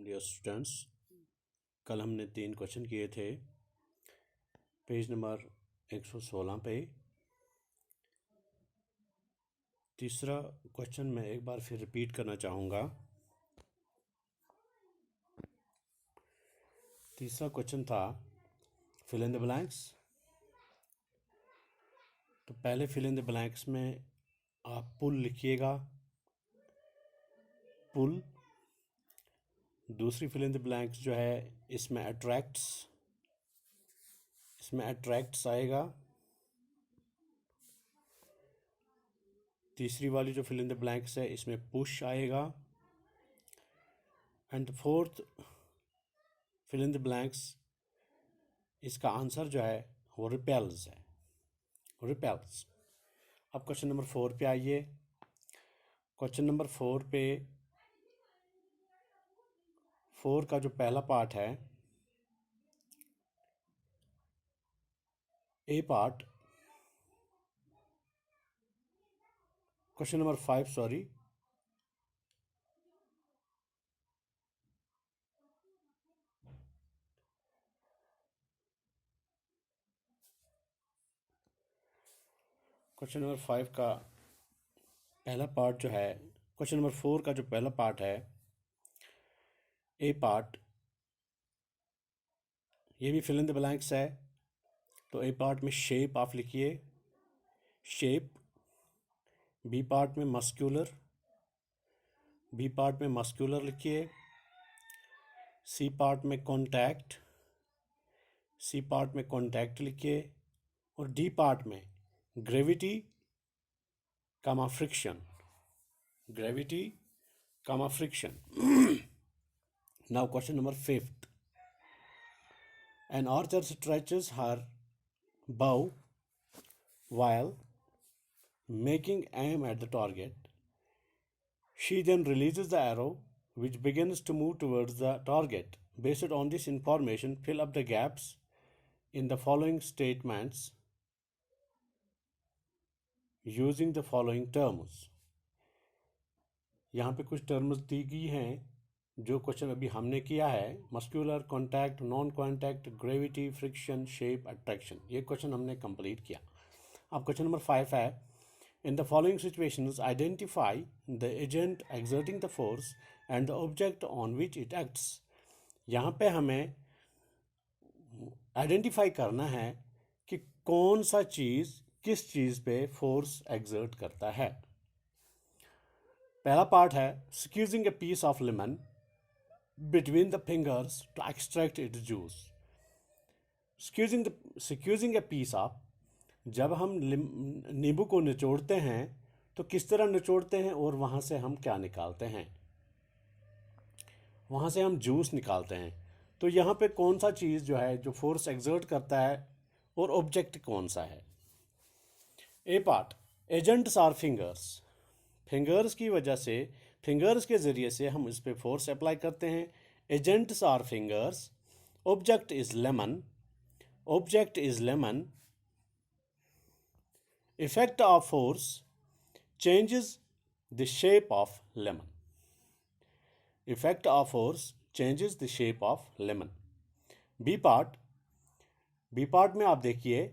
Dear students, कल हमने 3 question किए थे पेज नंबर 116 पे। तीसरा क्वेश्चन मैं एक बार फिर रिपीट करना चाहूँगा। तीसरा क्वेश्चन था फिल इन द ब्लैंक्स। तो पहले फिल इन द ब्लैंक्स में आप पुल लिखिएगा, पुल। दूसरी फिल इन द ब्लैंक्स जो है इसमें अट्रैक्ट्स आएगा। तीसरी वाली जो फिल इन द ब्लैंक्स है इसमें पुश आएगा। And fourth fill in the blanks, इसका आंसर जो है वो रिपेल्स है, रिपेल्स। अब क्वेश्चन नंबर 4 पे आइए। क्वेश्चन नंबर 4 पे 4 का जो पहला पार्ट है, A part, question number 5 sorry, question number 5 का पहला पार्ट जो है, क्वेश्चन नंबर 4 का जो पहला पार्ट है, ए पार्ट, ये भी फिल इन द ब्लैंक्स है। तो ए पार्ट में शेप आप लिखिए, शेप। बी पार्ट में मस्क्यूलर, बी पार्ट में मस्क्यूलर लिखिए। सी पार्ट में कॉन्टैक्ट, सी पार्ट में कॉन्टैक्ट लिखिए। और डी पार्ट में gravity comma friction, gravity comma friction. Now question number 5th. An archer stretches her bow while making aim at the target. She then releases the arrow, which begins to move towards the target. Based on this information, fill up the gaps in the following statements using the following terms. यहाँ पे कुछ terms दी गई हैं जो question अभी हमने किया है, muscular, contact, non contact, gravity, friction, shape, attraction. ये क्वेश्चन हमने कंप्लीट किया। अब क्वेश्चन नंबर 5 है, in the following situations identify the agent exerting the force and the object on which it acts. यहाँ पे हमें आइडेंटिफाई करना है कि कौन सा चीज़ किस चीज़ पे फोर्स एक्सर्ट करता है। पहला पार्ट है squeezing a piece of lemon between the fingers to extract its juice. Squeezing a piece of, जब हम नींबू को निचोड़ते हैं तो किस तरह निचोड़ते हैं और वहाँ से हम क्या निकालते हैं, वहाँ से हम जूस निकालते हैं। तो यहाँ पे कौन सा चीज़ जो है जो फोर्स एक्सर्ट करता है और ऑब्जेक्ट कौन सा है। A part, agents are fingers. Fingers की वजह से, फिंगर्स के ज़रिए से हम इस पर फोर्स अप्लाई करते हैं। Agents are fingers. Object is lemon, object is lemon. Effect of force changes the shape of lemon, effect of force changes the shape of lemon. B part, B part में आप देखिए,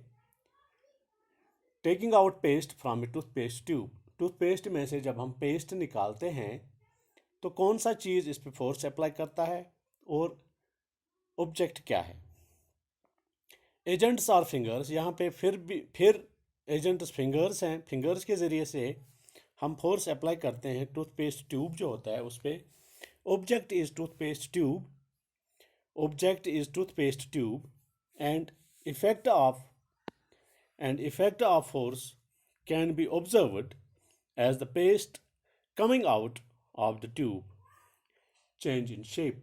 taking out paste from a toothpaste tube. Toothpaste में से जब हम paste निकालते हैं तो कौन सा चीज़ इस पर फोर्स अप्लाई करता है और ऑब्जेक्ट क्या है। एजेंट्स आर फिंगर्स, यहाँ पे फिर एजेंट्स फिंगर्स हैं। फिंगर्स के ज़रिए से हम फोर्स अप्लाई करते हैं टूथपेस्ट ट्यूब जो होता है उस पर। Object is toothpaste tube, object is toothpaste tube. And effect of force can be observed as the paste coming out of the tube change in shape।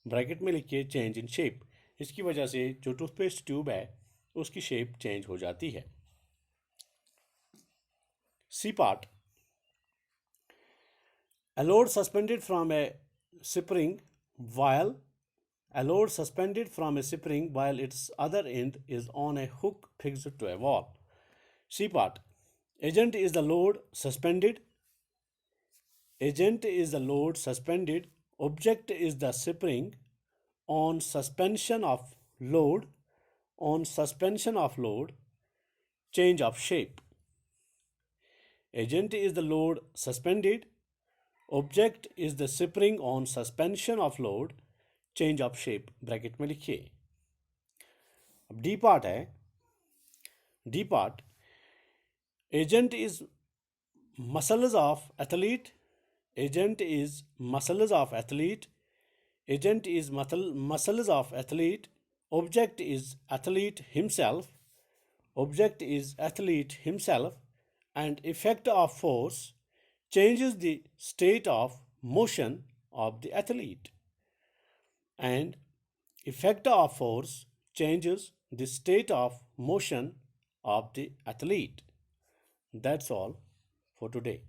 Bracket में लिखिए change in shape. इसकी वजह से जो टूथपेस्ट ट्यूब है उसकी shape change हो जाती है। C part, a load suspended from a spring while its other end is on a hook fixed to a wall. C part, agent is the load suspended, agent is the load suspended Object is the spring on suspension of load, on suspension of load, change of shape. Agent is the load suspended. Object is the spring on suspension of load, change of shape. Bracket में लिखिए. अब D part है. D part, agent is muscles of athlete. Agent is muscles of athlete. Agent is muscles of athlete. Object is athlete himself. Object is athlete himself. And effect of force changes the state of motion of the athlete. And effect of force changes the state of motion of the athlete. That's all for today.